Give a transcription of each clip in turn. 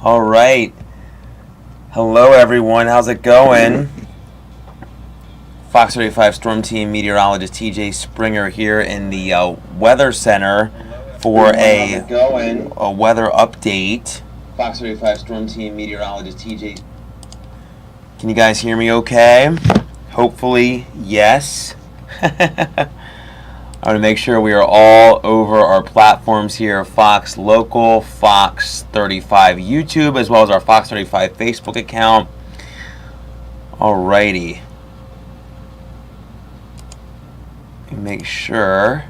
All right. Hello, everyone. How's it going? Fox 35 Storm Team meteorologist TJ Springer here in the Weather Center for a weather update. Fox 35 Storm Team meteorologist TJ. Can you guys hear me okay? Hopefully, yes. I want to make sure we are all over our platforms here, Fox Local, Fox 35 YouTube, as well as our Fox 35 Facebook account. Alrighty. Make sure.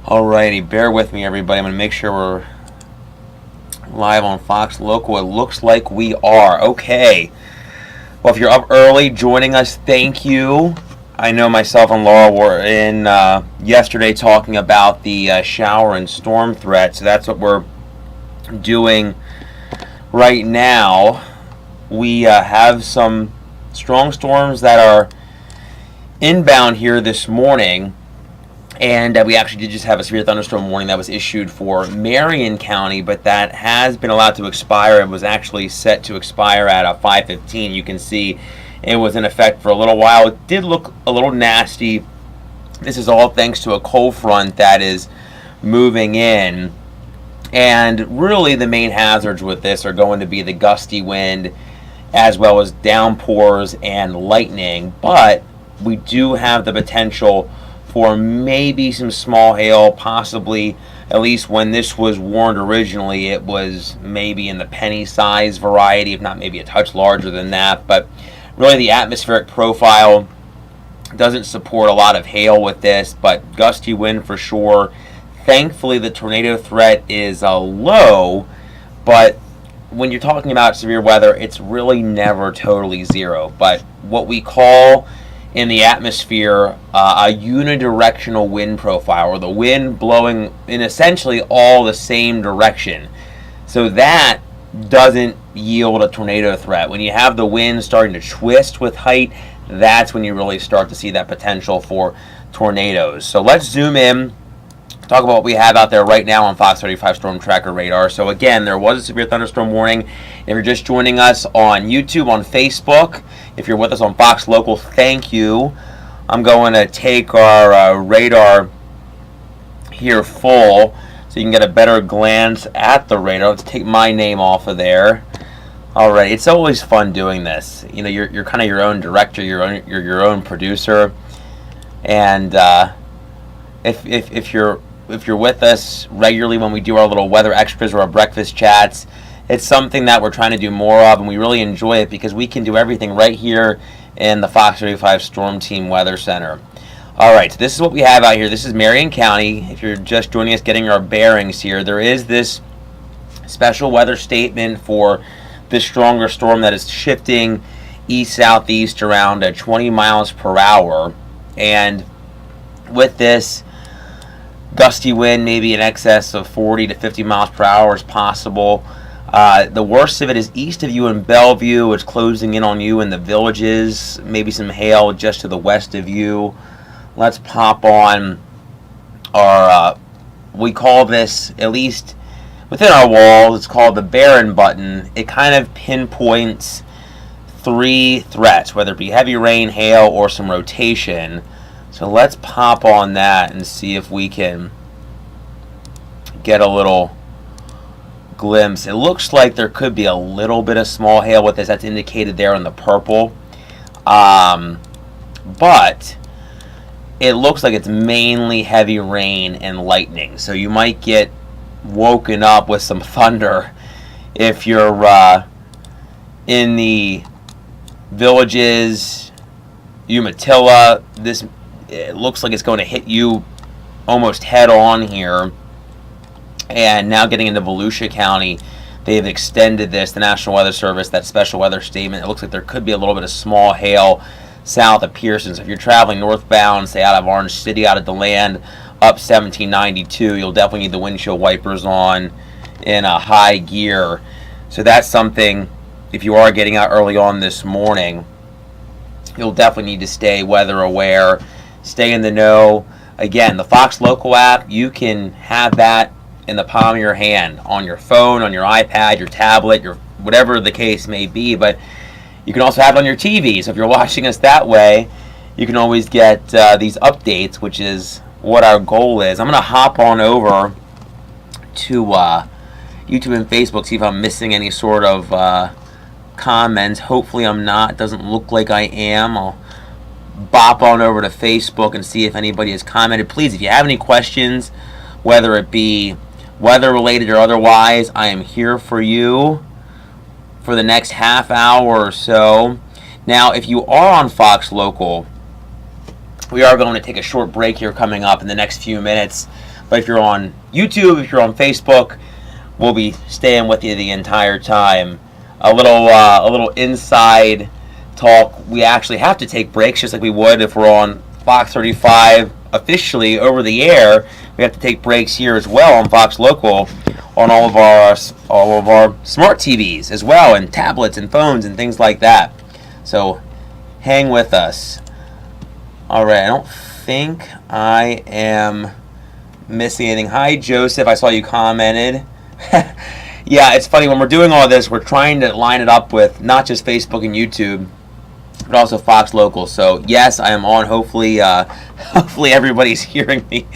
Alrighty, bear with me, everybody. I'm going to make sure we're live on Fox Local. It looks like we are. Okay. Well, if you're up early joining us, thank you. I know myself and Laura were in yesterday talking about the shower and storm threat, so that's what we're doing right now. We have some strong storms that are inbound here this morning. And we actually did just have a severe thunderstorm warning that was issued for Marion County, but that has been allowed to expire. It was actually set to expire at 5:15. You can see it was in effect for a little while. It did look a little nasty. This is all thanks to a cold front that is moving in. And really the main hazards with this are going to be the gusty wind as well as downpours and lightning. But we do have the potential for maybe some small hail, possibly. At least when this was warned originally, it was maybe in the penny size variety, if not maybe a touch larger than that. But really the atmospheric profile doesn't support a lot of hail with this, but gusty wind for sure. Thankfully the tornado threat is low, but when you're talking about severe weather, it's really never totally zero. But what we call in the atmosphere a unidirectional wind profile, or the wind blowing in essentially all the same direction. So that doesn't yield a tornado threat. When you have the wind starting to twist with height, that's when you really start to see that potential for tornadoes. So let's zoom in, talk about what we have out there right now on Fox 35 Storm Tracker radar. So again, there was a severe thunderstorm warning. If you're just joining us on YouTube, on Facebook, if you're with us on Fox Local, thank you. I'm going to take our radar here full so you can get a better glance at the radar. Let's take my name off of there. All right, it's always fun doing this. You know, you're kind of your own director, you're your own producer, and if you're with us regularly when we do our little weather extras or our breakfast chats, it's something that we're trying to do more of, and we really enjoy it because we can do everything right here in the Fox 35 Storm Team Weather Center. All right, so this is what we have out here. This is Marion County. If you're just joining us, getting our bearings here, there is this special weather statement for this stronger storm that is shifting east-southeast around 20 miles per hour. And with this, gusty wind maybe in excess of 40 to 50 miles per hour is possible. The worst of it is east of you in Bellevue. It's closing in on you in the villages. Maybe some hail just to the west of you. Let's pop on our, we call this, at least within our walls, it's called the Barron button. It kind of pinpoints 3 threats, whether it be heavy rain, hail, or some rotation. So let's pop on that and see if we can get a little glimpse. It looks like there could be a little bit of small hail with this. That's indicated there in the purple. But it looks like it's mainly heavy rain and lightning. So you might get woken up with some thunder if you're in the villages, Umatilla. It looks like it's going to hit you almost head on here. And now getting into Volusia County, they've extended this, the National Weather Service, that special weather statement. It looks like there could be a little bit of small hail south of Pearson. So if you're traveling northbound, say out of Orange City, out of DeLand, up 1792, you'll definitely need the windshield wipers on in a high gear. So that's something, if you are getting out early on this morning, you'll definitely need to stay weather aware, stay in the know. Again, the Fox Local app, you can have that in the palm of your hand, on your phone, on your iPad, your tablet, your whatever the case may be. But you can also have it on your TV. So if you're watching us that way, you can always get these updates, which is what our goal is. I'm going to hop on over to YouTube and Facebook, see if I'm missing any sort of comments. Hopefully I'm not. It doesn't look like I am. I'll bop on over to Facebook and see if anybody has commented. Please, if you have any questions, whether it be weather related or otherwise, I am here for you for the next half hour or so. Now, if you are on Fox Local, we are going to take a short break here coming up in the next few minutes. But if you're on YouTube, if you're on Facebook, we'll be staying with you the entire time. A little inside talk. We actually have to take breaks just like we would if we're on Fox 35 officially over the air. We have to take breaks here as well on Fox Local on all of our smart TVs as well, and tablets and phones and things like that. So hang with us. All right, I don't think I am missing anything. Hi, Joseph. I saw you commented. Yeah, it's funny. When we're doing all this, we're trying to line it up with not just Facebook and YouTube, but also Fox Local. So, yes, I am on. Hopefully everybody's hearing me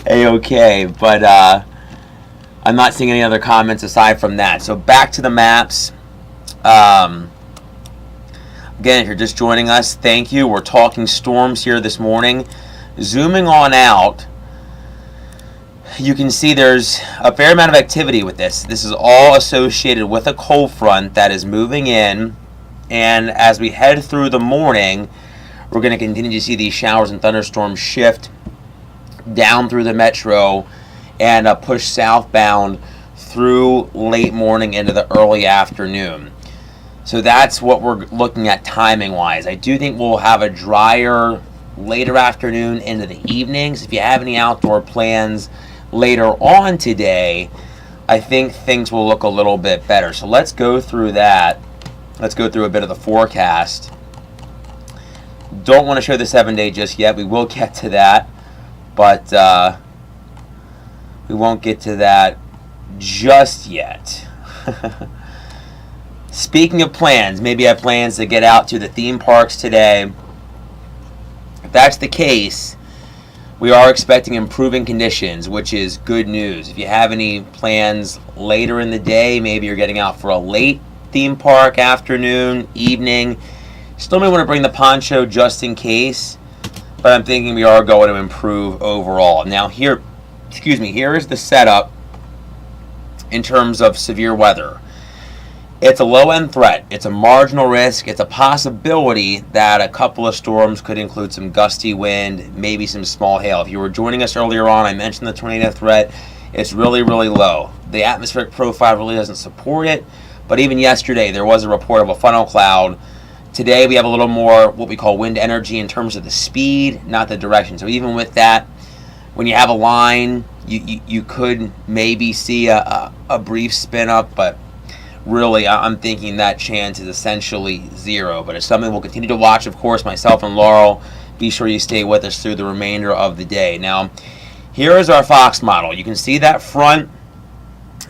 A-okay. But I'm not seeing any other comments aside from that. So, back to the maps. Again, if you're just joining us, thank you. We're talking storms here this morning. Zooming on out, you can see there's a fair amount of activity with this. This is all associated with a cold front that is moving in. And as we head through the morning, we're going to continue to see these showers and thunderstorms shift down through the metro and push southbound through late morning into the early afternoon. So that's what we're looking at timing-wise. I do think we'll have a drier later afternoon into the evenings. If you have any outdoor plans later on today, I think things will look a little bit better. So let's go through that. Let's go through a bit of the forecast. Don't want to show the 7-day just yet. We will get to that, but we won't get to that just yet. Speaking of plans, maybe you have plans to get out to the theme parks today. If that's the case, we are expecting improving conditions, which is good news. If you have any plans later in the day, maybe you're getting out for a late theme park, afternoon, evening, still may want to bring the poncho just in case, but I'm thinking we are going to improve overall. Now here is the setup in terms of severe weather. It's a low-end threat. It's a marginal risk. It's a possibility that a couple of storms could include some gusty wind, maybe some small hail. If you were joining us earlier on, I mentioned the tornado threat. It's really, really low. The atmospheric profile really doesn't support it, but even yesterday there was a report of a funnel cloud. Today we have a little more what we call wind energy in terms of the speed, not the direction. So even with that, when you have a line, you could maybe see a brief spin up, but really, I'm thinking that chance is essentially zero, but it's something we'll continue to watch, of course. Myself and Laurel, be sure you stay with us through the remainder of the day. Now, here is our Fox model. You can see that front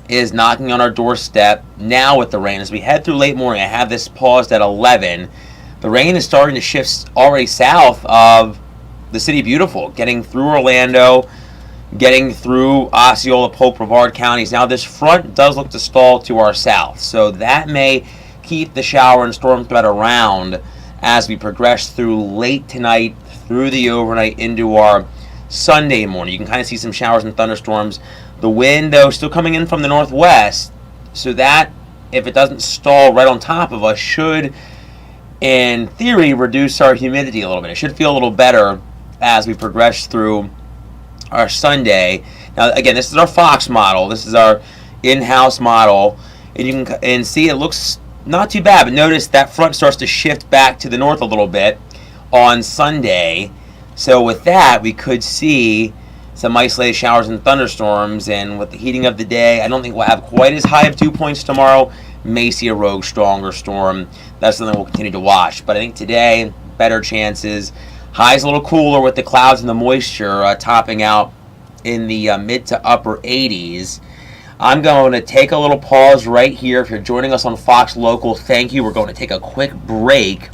is knocking on our doorstep now with the rain. As we head through late morning, I have this paused at 11. The rain is starting to shift already south of the City Beautiful, getting through Orlando, getting through Osceola, Pope, Brevard counties. Now this front does look to stall to our south, so that may keep the shower and storm threat around as we progress through late tonight, through the overnight, into our Sunday morning. You can kind of see some showers and thunderstorms. The wind, though, still coming in from the northwest, so that, if it doesn't stall right on top of us, should, in theory, reduce our humidity a little bit. It should feel a little better as we progress through our Sunday. Now, again, this is our Fox model. This is our in-house model, and you can see it looks not too bad, but notice that front starts to shift back to the north a little bit on Sunday. So with that, we could see some isolated showers and thunderstorms, and with the heating of the day, I don't think we'll have quite as high of 2 points tomorrow. May see a rogue stronger storm. That's something we'll continue to watch. But I think today, better chances. Highs a little cooler with the clouds and the moisture, topping out in the mid to upper 80s. I'm going to take a little pause right here. If you're joining us on Fox Local, thank you. We're going to take a quick break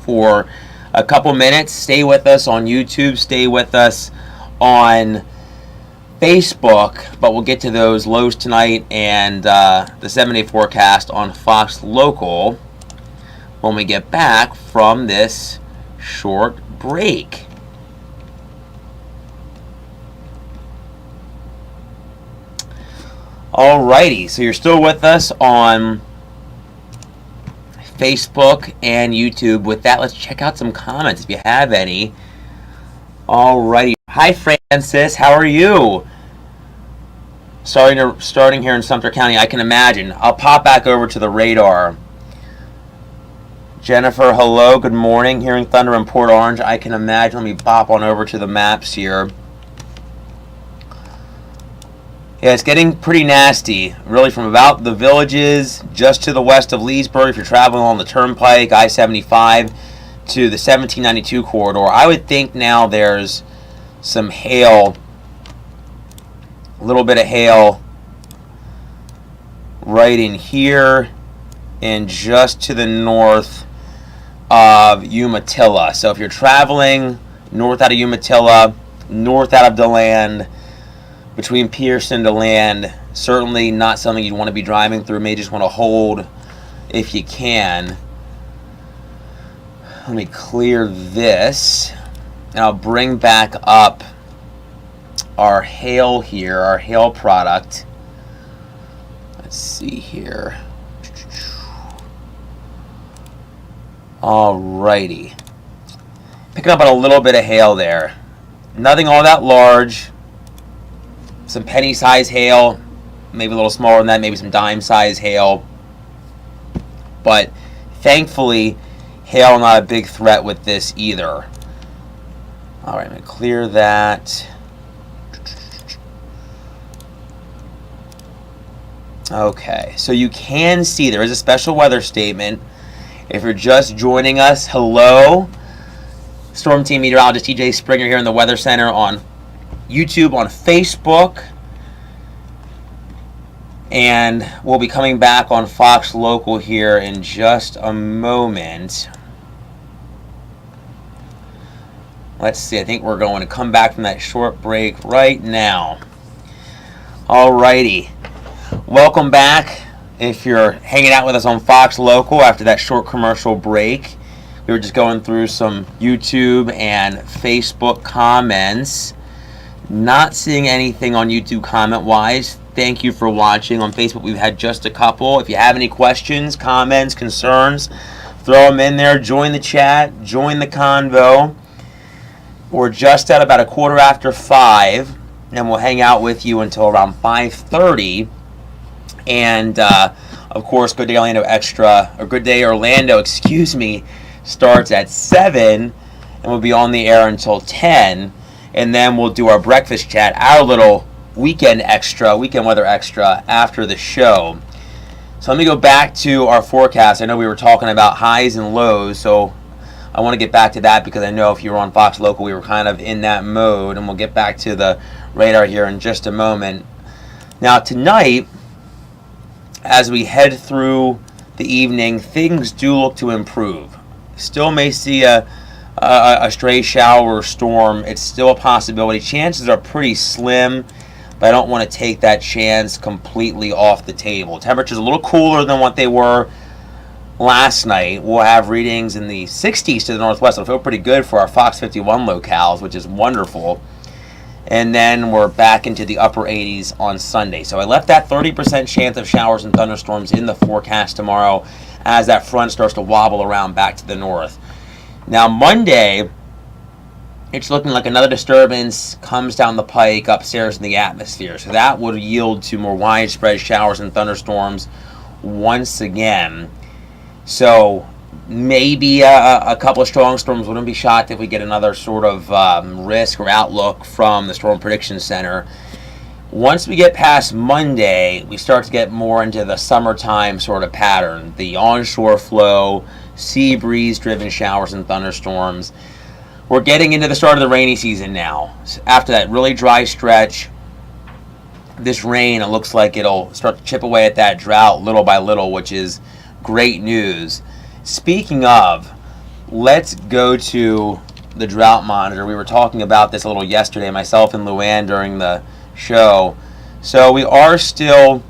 for a couple minutes. Stay with us on YouTube. Stay with us on Facebook. But we'll get to those lows tonight and the 7-day forecast on Fox Local when we get back from this short break. Alrighty, so you're still with us on Facebook and YouTube. With that, let's check out some comments if you have any. Alrighty. Hi, Francis. How are you? Starting here in Sumter County, I can imagine. I'll pop back over to the radar. Jennifer, hello. Good morning. Hearing thunder in Port Orange, I can imagine. Let me pop on over to the maps here. Yeah, it's getting pretty nasty, really, from about the villages just to the west of Leesburg. If you're traveling along the Turnpike, I-75, to the 1792 corridor, I would think now there's some hail, a little bit of hail right in here and just to the north of Umatilla. So if you're traveling north out of Umatilla, north out of DeLand, between Pierce and DeLand, certainly not something you'd want to be driving through. May just want to hold if you can. Let me clear this, and I'll bring back up our hail here, our hail product. Let's see here. Alrighty. Picking up on a little bit of hail there. Nothing all that large. Some penny-size hail, maybe a little smaller than that, maybe some dime-size hail. But thankfully, hail not a big threat with this either. All right, I'm going to clear that. Okay, so you can see there is a special weather statement. If you're just joining us, hello. Storm Team Meteorologist TJ Springer here in the Weather Center on YouTube, on Facebook, and we'll be coming back on Fox Local here in just a moment. Let's see, I think we're going to come back from that short break right now. Alrighty, welcome back. If you're hanging out with us on Fox Local after that short commercial break, we were just going through some YouTube and Facebook comments. Not seeing anything on YouTube comment-wise. Thank you for watching. On Facebook, we've had just a couple. If you have any questions, comments, concerns, throw them in there. Join the chat. Join the convo. We're just at about 5:15, and we'll hang out with you until around 5:30. And, of course, Good Day Orlando Extra, or Good Day Orlando, excuse me, starts at 7, and we'll be on the air until 10. And then we'll do our breakfast chat, our little weekend weather extra after the show. So let me go back to our forecast. I know we were talking about highs and lows, so I want to get back to that because I know if you were on Fox Local, we were kind of in that mode, and we'll get back to the radar here in just a moment. Now tonight, as we head through the evening, things do look to improve. Still may see a stray shower or storm. It's still a possibility. Chances are pretty slim, but I don't want to take that chance completely off the table. Temperatures a little cooler than what they were last night. We'll have readings in the 60s to the northwest. It'll feel pretty good for our Fox 51 locales, which is wonderful. And then we're back into the upper 80s on Sunday. So I left that 30% chance of showers and thunderstorms in the forecast tomorrow as that front starts to wobble around back to the north. Now Monday, it's looking like another disturbance comes down the pike upstairs in the atmosphere. So that would yield to more widespread showers and thunderstorms once again. So maybe a couple of strong storms. Wouldn't be shocked if we get another sort of risk or outlook from the Storm Prediction Center. Once we get past Monday, we start to get more into the summertime sort of pattern. The onshore flow sea breeze driven showers and thunderstorms. We're getting into the start of the rainy season now. After that really dry stretch, this rain, it looks like it'll start to chip away at that drought little by little, which is great news. Speaking of, let's go to the drought monitor. We were talking about this a little yesterday, myself and Luann, during the show. So we are still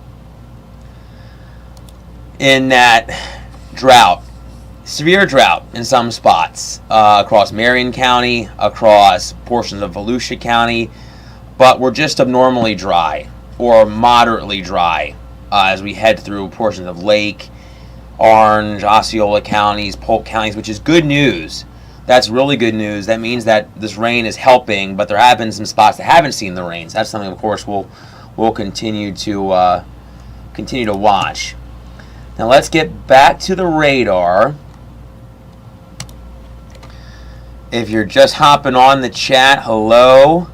in that drought, severe drought in some spots across Marion County, across portions of Volusia County, but we're just abnormally dry or moderately dry as we head through portions of Lake, Orange, Osceola counties, Polk counties, which is good news. That's really good news. That means that this rain is helping, but there have been some spots that haven't seen the rains. That's something, of course, we'll continue to watch. Now let's get back to the radar. If you're just hopping on the chat, hello.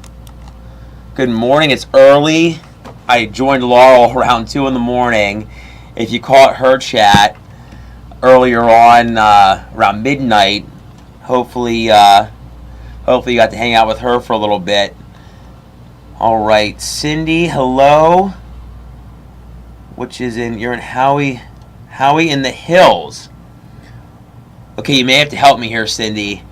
Good morning. It's early. I joined Laurel around 2 in the morning. If you caught her chat earlier on around midnight, hopefully you got to hang out with her for a little bit. All right, Cindy, hello. Which is you're in Howie in the Hills. Okay, you may have to help me here, Cindy.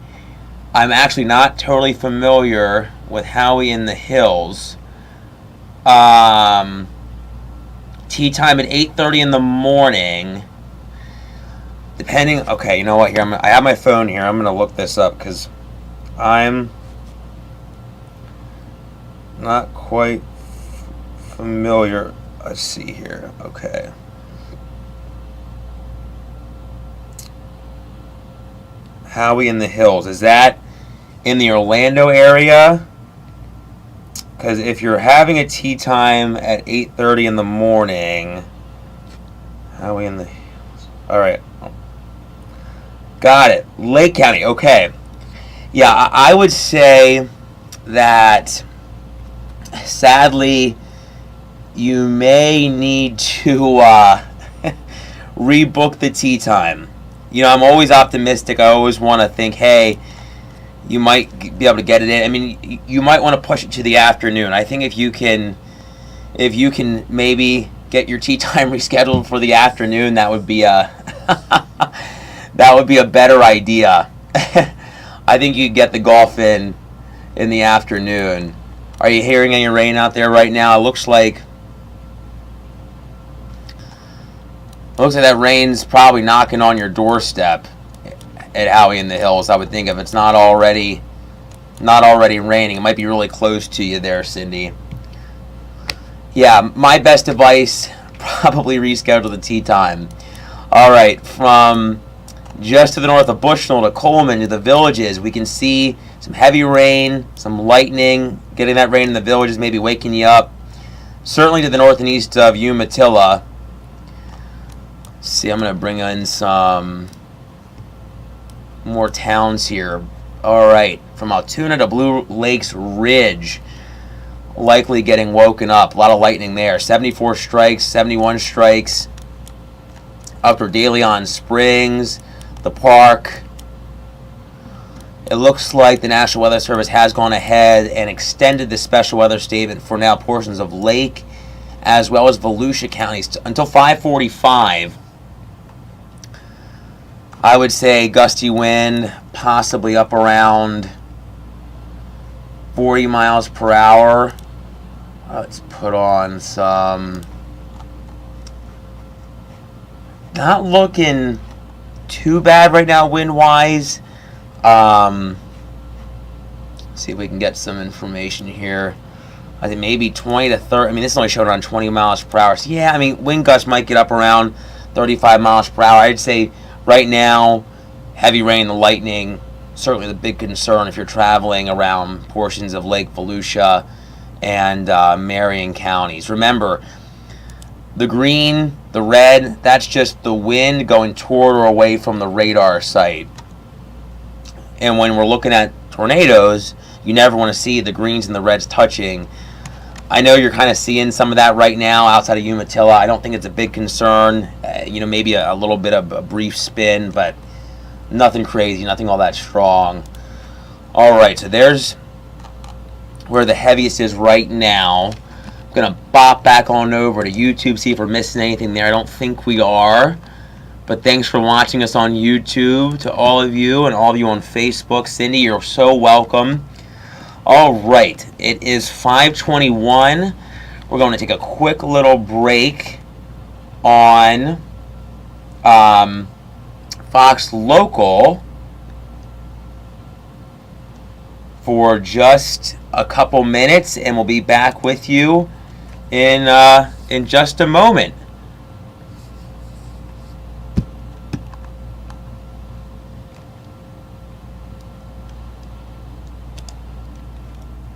I'm actually not totally familiar with Howie in the Hills. Tea time at 8:30 in the morning. Depending, okay, you know what? Here, I have my phone here. I'm gonna look this up because I'm not quite familiar. Let's see here. Okay. Howie in the Hills. Is that in the Orlando area? Because if you're having a tea time at 8:30 in the morning, Howie in the Hills. All right. Got it. Lake County. Okay. Yeah, I would say that sadly you may need to rebook the tea time. You know, I'm always optimistic. I always want to think, hey, you might be able to get it in. I mean, you might want to push it to the afternoon. I think if you can maybe get your tea time rescheduled for the afternoon, that would be a better idea. I think you could get the golf in the afternoon. Are you hearing any rain out there right now? It looks like that rain's probably knocking on your doorstep at Howie in the Hills. I would think if it's not already raining, it might be really close to you there, Cindy. Yeah, my best advice, probably reschedule the tea time. All right, from just to the north of Bushnell to Coleman to the Villages, we can see some heavy rain, some lightning. Getting that rain in the Villages, maybe waking you up. Certainly to the north and east of Umatilla. See, I'm going to bring in some more towns here. All right, from Altoona to Blue Lakes Ridge, likely getting woken up. A lot of lightning there. 74 strikes, 71 strikes. Upper DeLeon Springs, the park. It looks like the National Weather Service has gone ahead and extended the special weather statement for now portions of Lake as well as Volusia counties until 5:45. I would say gusty wind, possibly up around 40 miles per hour. Let's put on some. Not looking too bad right now wind-wise. See if we can get some information here. I think maybe 20 to 30. I mean, this only showed around 20 miles per hour. So yeah, I mean, wind gusts might get up around 35 miles per hour. I'd say right now, heavy rain and lightning, certainly the big concern if you're traveling around portions of Lake Volusia and Marion counties. Remember, the green, the red, that's just the wind going toward or away from the radar site. And when we're looking at tornadoes, you never want to see the greens and the reds touching. I know you're kind of seeing some of that right now outside of Umatilla. I don't think it's a big concern. Maybe a little bit of a brief spin, but Nothing crazy, nothing all that strong. Alright, so there's where the heaviest is right now. I'm going to bop back on over to YouTube, see if we're missing anything there. I don't think we are. But thanks for watching us on YouTube, to all of you, and all of you on Facebook. Cindy, you're so welcome. Alright, it is 5:21. We're going to take a quick little break on Fox Local for just a couple minutes, and we'll be back with you in just a moment.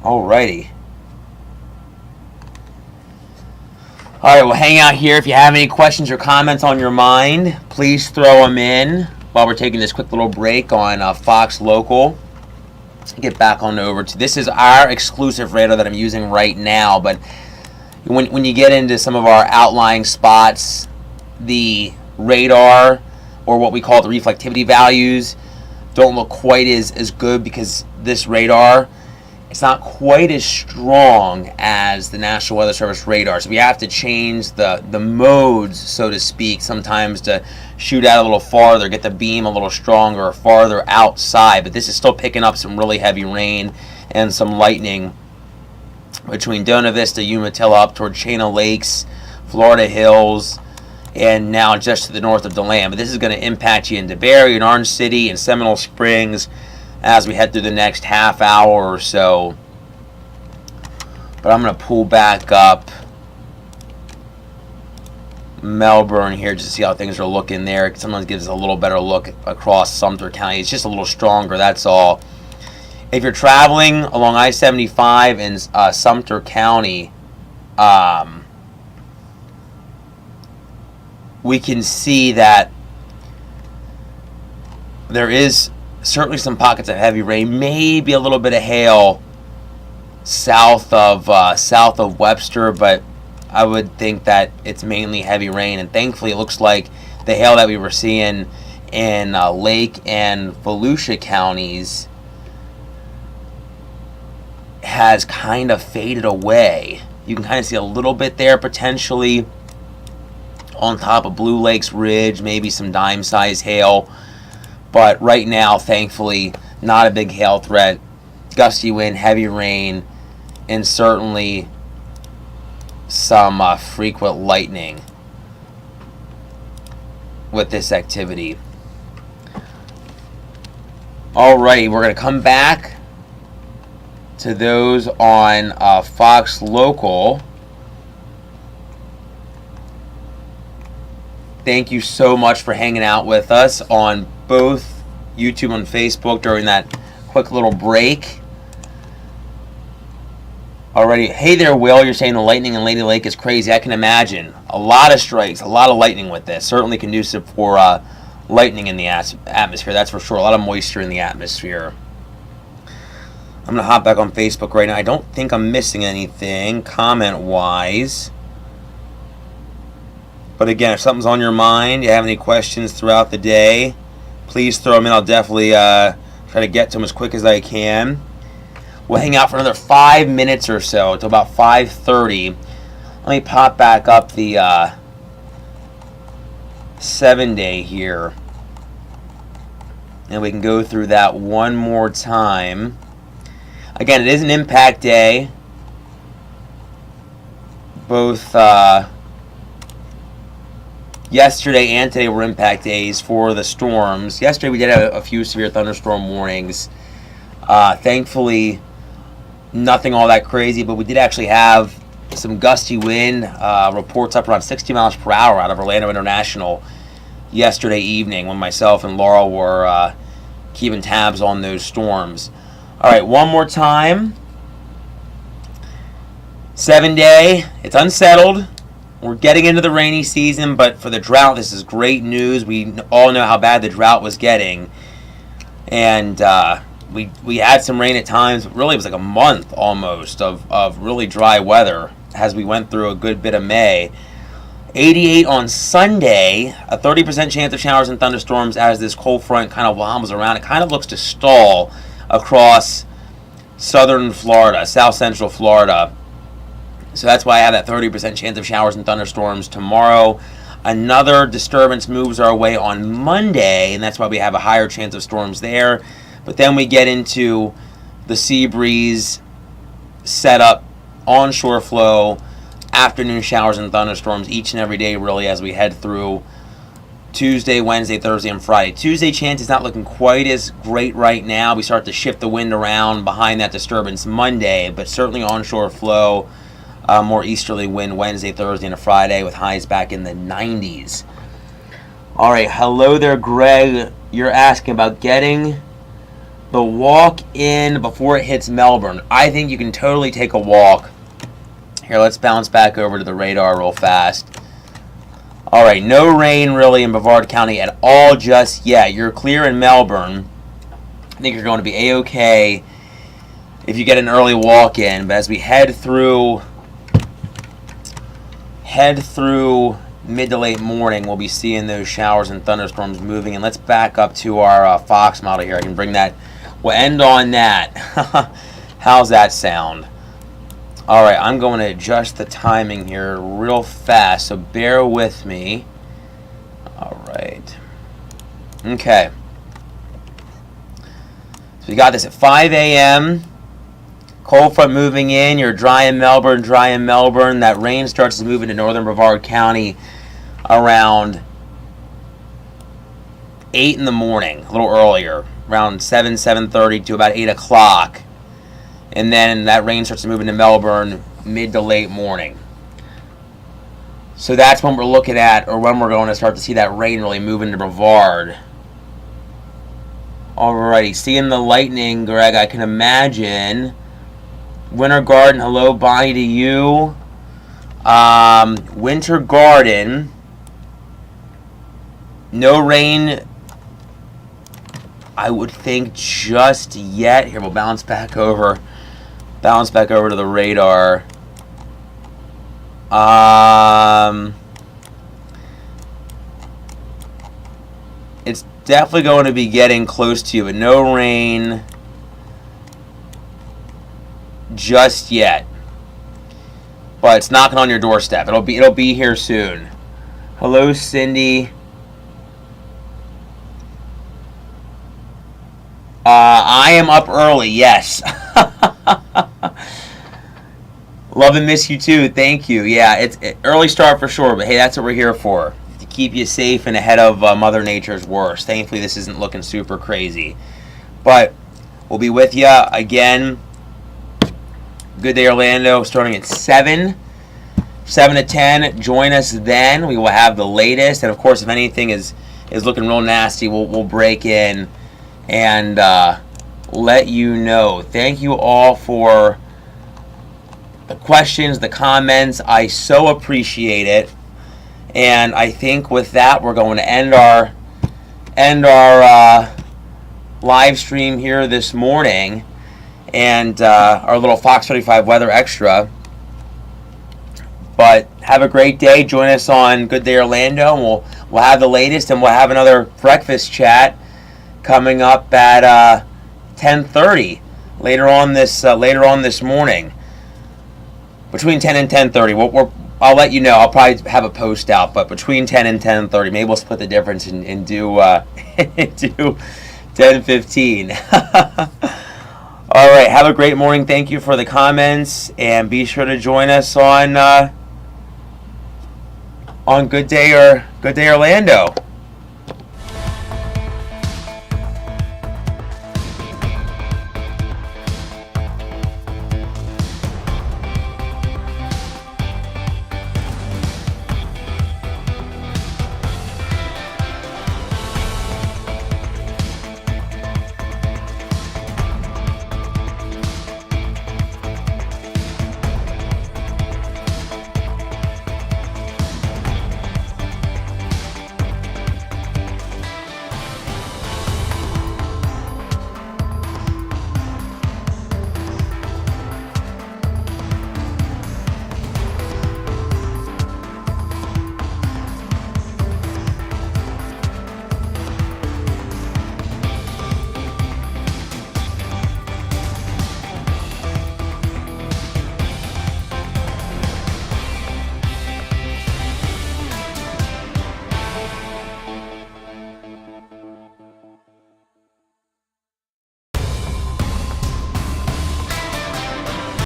Alrighty. Alright, we'll hang out here. If you have any questions or comments on your mind, please throw them in while we're taking this quick little break on Fox Local. Get back on over to, this is our exclusive radar that I'm using right now, but when you get into some of our outlying spots, the radar, or what we call the reflectivity values, don't look quite as good, because this radar, it's not quite as strong as the National Weather Service radar. So we have to change the modes, so to speak, sometimes to shoot out a little farther, get the beam a little stronger, or farther outside. But this is still picking up some really heavy rain and some lightning between Dona Vista, Umatilla, up toward Chena Lakes, Florida Hills, and now just to the north of DeLand. But this is going to impact you in DeBary and Orange City and Seminole Springs as we head through the next half hour or so. But I'm going to pull back up Melbourne here just to see how things are looking there. It sometimes gives us a little better look across Sumter County. It's just a little stronger, that's all. If you're traveling along I-75 in Sumter County, we can see that there is certainly some pockets of heavy rain, maybe a little bit of hail south of Webster, but I would think that it's mainly heavy rain. And thankfully, it looks like the hail that we were seeing in Lake and Volusia counties has kind of faded away. You can kind of see a little bit there potentially on top of Blue Lakes Ridge, maybe some dime-sized hail. But right now, thankfully, not a big hail threat. Gusty wind, heavy rain, and certainly some frequent lightning with this activity. Alrighty, we're going to come back to those on Fox Local. Thank you so much for hanging out with us on both YouTube and Facebook during that quick little break. Already, hey there, Will. You're saying the lightning in Lady Lake is crazy. I can imagine. A lot of strikes, a lot of lightning with this. Certainly conducive for lightning in the atmosphere, that's for sure. A lot of moisture in the atmosphere. I'm going to hop back on Facebook right now. I don't think I'm missing anything comment-wise. But again, if something's on your mind, you have any questions throughout the day, please throw them in. I'll definitely try to get to them as quick as I can. We'll hang out for another 5 minutes or so until about 5:30. Let me pop back up the 7-day here, and we can go through that one more time. Again, it is an impact day. Both yesterday and today were impact days for the storms. Yesterday we did have a few severe thunderstorm warnings. Thankfully, nothing all that crazy, but we did actually have some gusty wind, reports up around 60 miles per hour out of Orlando International yesterday evening when myself and Laurel were keeping tabs on those storms. All right, one more time. 7-day, it's unsettled. We're getting into the rainy season, but for the drought, this is great news. We all know how bad the drought was getting. And we had some rain at times. Really, it was like a month almost of really dry weather as we went through a good bit of May. 88 on Sunday, a 30% chance of showers and thunderstorms as this cold front kind of wobbles around. It kind of looks to stall across southern Florida, south central Florida. So that's why I have that 30% chance of showers and thunderstorms tomorrow. Another disturbance moves our way on Monday, and that's why we have a higher chance of storms there. But then we get into the sea breeze setup, onshore flow, afternoon showers and thunderstorms each and every day, really, as we head through Tuesday, Wednesday, Thursday, and Friday. Tuesday chance is not looking quite as great right now. We start to shift the wind around behind that disturbance Monday, but certainly onshore flow, more easterly wind Wednesday, Thursday, and Friday with highs back in the 90s. All right, hello there, Greg. You're asking about getting the walk in before it hits Melbourne. I think you can totally take a walk. Here, let's bounce back over to the radar real fast. All right, no rain really in Brevard County at all just yet. You're clear in Melbourne. I think you're going to be A-okay if you get an early walk in. But as we head through mid to late morning, we'll be seeing those showers and thunderstorms moving. And let's back up to our Fox model here. I can bring that. We'll end on that. How's that sound? All right, I'm going to adjust the timing here real fast, so bear with me. All right. Okay. So we got this at 5 a.m. Cold front moving in. You're dry in Melbourne, dry in Melbourne. That rain starts to move into northern Brevard County around 8 in the morning, a little earlier, around 7:30 to about 8 o'clock. And then that rain starts to move into Melbourne mid to late morning. So that's when we're looking at, or when we're going to start to see that rain really move into Brevard. Alrighty, seeing the lightning, Greg, I can imagine. Winter Garden, hello, Bonnie, to you. Winter Garden, no rain, I would think, just yet. Here, we'll bounce back over to the radar. It's definitely going to be getting close to you, but no rain just yet. But it's knocking on your doorstep. It'll be here soon. Hello, Cindy. I am up early, yes. Love and miss you too. Thank you. Yeah, it's early start for sure, but hey, that's what we're here for. To keep you safe and ahead of Mother Nature's worst. Thankfully, this isn't looking super crazy. But we'll be with you again. Good Day Orlando starting at 7 to 10. Join us then. We will have the latest. And of course, if anything is looking real nasty, we'll break in and let you know. Thank you all for the questions, the comments. I so appreciate it. And I think with that, we're going to end our live stream here this morning, and our little Fox 35 weather extra. But have a great day. Join us on Good Day Orlando, and we'll have the latest, and we'll have another breakfast chat coming up at 10:30 later on this morning. Between 10 and 10:30, I'll let you know. I'll probably have a post out, but between 10 and 10:30, maybe we'll split the difference and do 10:15. All right, have a great morning. Thank you for the comments, and be sure to join us on Good Day Orlando.